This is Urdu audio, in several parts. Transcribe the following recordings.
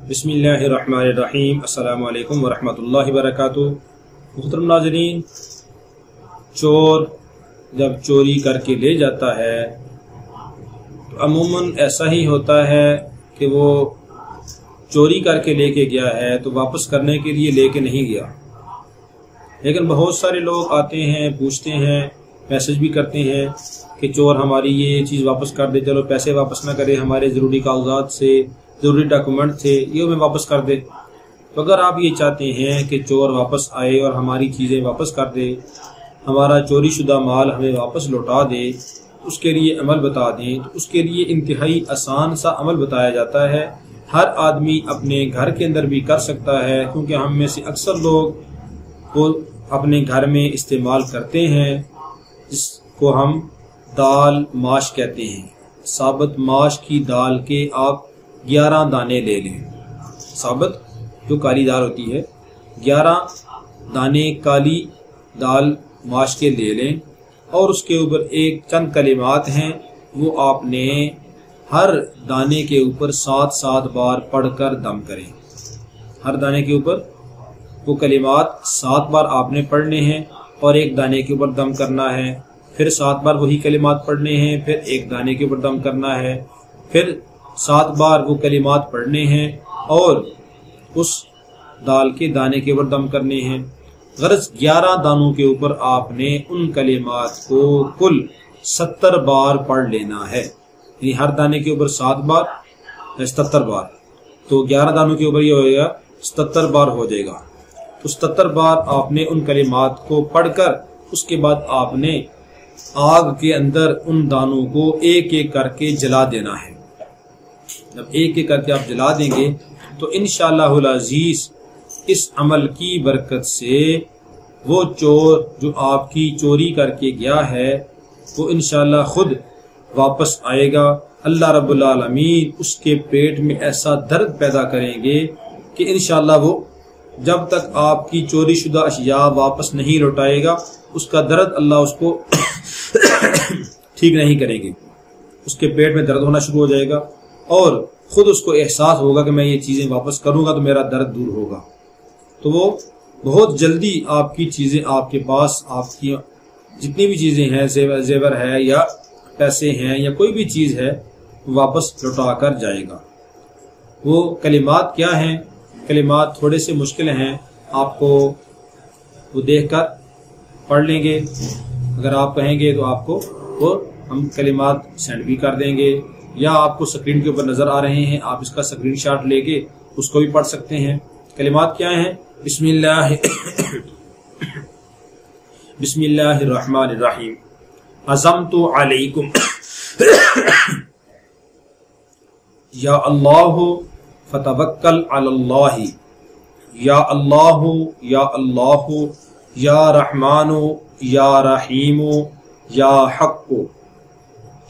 بسم اللہ الرحمن الرحیم۔ السلام علیکم ورحمۃ اللہ وبرکاتہ۔ محترم ناظرین، چور جب چوری کر کے لے جاتا ہے تو عموماً ایسا ہی ہوتا ہے کہ وہ چوری کر کے لے کے گیا ہے تو واپس کرنے کے لیے لے کے نہیں گیا، لیکن بہت سارے لوگ آتے ہیں، پوچھتے ہیں، میسج بھی کرتے ہیں کہ چور ہماری یہ چیز واپس کر دے، چلو پیسے واپس نہ کرے، ہمارے ضروری کاغذات سے ضروری ڈاکومنٹ تھے یہ ہمیں واپس کر دے۔ تو اگر آپ یہ چاہتے ہیں کہ چور واپس آئے اور ہماری چیزیں واپس کر دے، ہمارا چوری شدہ مال ہمیں واپس لوٹا دے، اس کے لیے عمل بتا دیں تو اس کے لیے انتہائی آسان سا عمل بتایا جاتا ہے۔ ہر آدمی اپنے گھر کے اندر بھی کر سکتا ہے، کیونکہ ہم میں سے اکثر لوگ وہ اپنے گھر میں استعمال کرتے ہیں، جس کو ہم دال ماش کہتے ہیں۔ ثابت ماش کی دال کے آپ 11 دانے لے لیں، ثابت جو کالی دال ہوتی ہے، 11 دانے کالی دال ماش کے لے لیں، اور اس کے اوپر ایک چند کلمات ہیں وہ آپ نے ہر دانے کے اوپر 7 بار پڑھ کر دم کریں۔ ہر دانے کے اوپر وہ کلمات 7 بار آپ نے پڑھنے ہیں اور ایک دانے کے اوپر دم کرنا ہے، پھر 7 بار وہی کلمات پڑھنے ہیں، پھر ایک دانے کے اوپر دم کرنا ہے، پھر 7 بار وہ کلمات پڑھنے ہیں اور اس دال کے دانے کے اوپر دم کرنے ہیں۔ غرض 11 دانوں کے اوپر آپ نے ان کلمات کو کل 70 بار پڑھ لینا ہے، یعنی ہر دانے کے اوپر 7 بار 77 بار، تو 11 دانوں کے اوپر یہ ہوئے گا 77 بار ہو جائے گا۔ تو 77 بار آپ نے ان کلمات کو پڑھ کر اس کے بعد آپ نے آگ کے اندر ان دانوں کو ایک ایک کر کے جلا دینا ہے۔ جب ایک ایک کر کے آپ جلا دیں گے تو انشاءاللہ العزیز اس عمل کی برکت سے وہ چور جو آپ کی چوری کر کے گیا ہے وہ انشاءاللہ خود واپس آئے گا۔ اللہ رب العالمین اس کے پیٹ میں ایسا درد پیدا کریں گے کہ انشاءاللہ وہ جب تک آپ کی چوری شدہ اشیاء واپس نہیں لوٹائے گا اس کا درد اللہ اس کو ٹھیک نہیں کریں گے، اس کے پیٹ میں درد ہونا شروع ہو جائے گا اور خود اس کو احساس ہوگا کہ میں یہ چیزیں واپس کروں گا تو میرا درد دور ہوگا، تو وہ بہت جلدی آپ کی چیزیں آپ کے پاس، آپ کی جتنی بھی چیزیں ہیں، زیور ہے یا پیسے ہیں یا کوئی بھی چیز ہے، واپس لوٹا کر جائے گا۔ وہ کلمات کیا ہیں؟ کلمات تھوڑے سے مشکل ہیں، آپ کو وہ دیکھ کر پڑھ لیں گے، اگر آپ کہیں گے تو آپ کو وہ ہم کلمات سینڈ بھی کر دیں گے، یا آپ کو سکرین کے اوپر نظر آ رہے ہیں، آپ اس کا سکرین شاٹ لے کے اس کو بھی پڑھ سکتے ہیں۔ کلمات کیا ہیں؟ بسم اللہ الرحمن الرحیم۔ عزمت علیکم یا اللہ فتوکل علی اللہ، یا اللہ یا اللہ یا رحمان یا رحیم یا حق،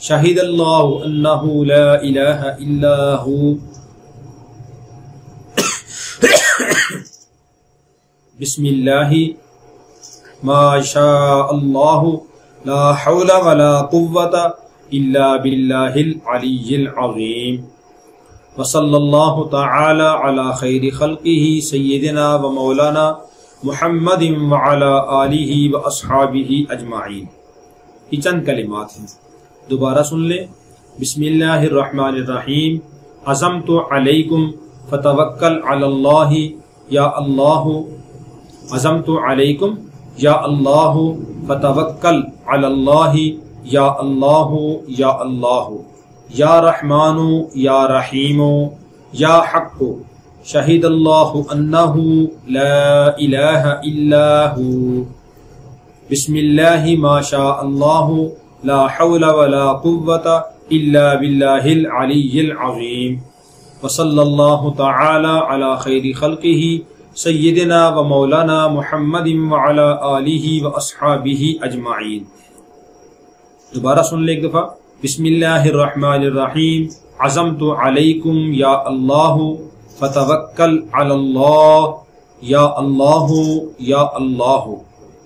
شہد اللہ انہ لا الہ الا ہو، بسم اللہ ما شاء اللہ لا حول ولا قوة الا باللہ العلی العظیم، وصلی اللہ تعالی علی خیر خلقہ سیدنا و مولانا محمد وعلی آلہ و اصحابہ اجمعین۔ یہ چند کلمات ہیں، دوبارہ سن لیں۔ بسم اللہ الرحمن الرحیم۔ عزمت علیکم فتوکل علی اللہ، یا اللہ عزمت علیکم یا اللہ فتوکل علی اللہ، یا اللہ یا اللہ یا رحمان یا رحیم یا حق، شہد اللہ انہ لا الہ الا ہو، بسم اللہ ما شاء اللہ لا حول ولا قوة الا باللہ العلی العظیم، وصلی اللہ تعالی علی خیر خلقہ سیدنا و مولانا محمد وعلی آلہ و اصحابہ اجمعین۔ دوبارہ سن لیں ایک دفعہ۔ بسم اللہ الرحمن الرحیم۔ عزمت علیکم یا اللہ فتوکل علی اللہ، یا اللہ یا اللہ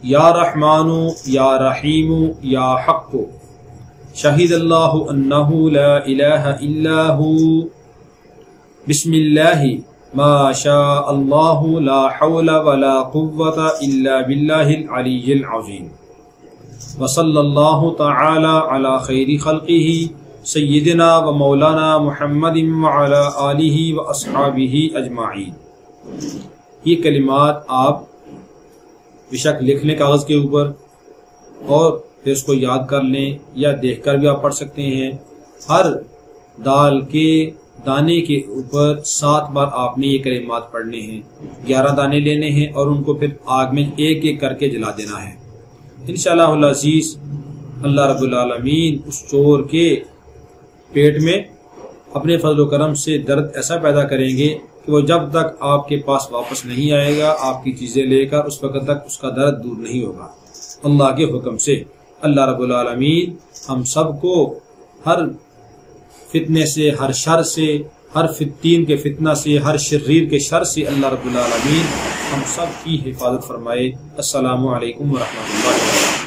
یا رحمان یا رحیم یا حق، شہد اللہ انہ لا الہ الا ہو، بسم اللہ ما شاء اللہ لا حول ولا قوة الا باللہ العلی العظیم. وصلی اللہ تعالی علی خیر خلقہ سیدنا و مولانا محمد وعلی آلہ و اصحابہ اجمعین. یہ کلمات آپ بشک لکھ لیں کاغذ کے اوپر اور پھر اس کو یاد کر لیں یا دیکھ کر بھی آپ پڑھ سکتے ہیں. ہر دال کے دانے کے اوپر 7 بار آپ نے یہ کلمات پڑھنے ہیں. 11 دانے لینے ہیں اور ان کو پھر آگ میں ایک ایک کر کے جلا دینا ہے. انشاءاللہ العزیز اللہ رب العالمین اس چور کے پیٹ میں اپنے فضل و کرم سے درد ایسا پیدا کریں گے کہ وہ جب تک آپ کے پاس واپس نہیں آئے گا آپ کی چیزیں لے کر اس وقت تک اس کا درد دور نہیں ہوگا اللہ کے حکم سے. اللہ رب العالمین ہم سب کو ہر فتنے سے، ہر شر سے، ہر فتین کے فتنہ سے، ہر شریر کے شر سے اللہ رب العالمین ہم سب کی حفاظت فرمائے. السلام علیکم ورحمۃ اللہ وبرکاتہ.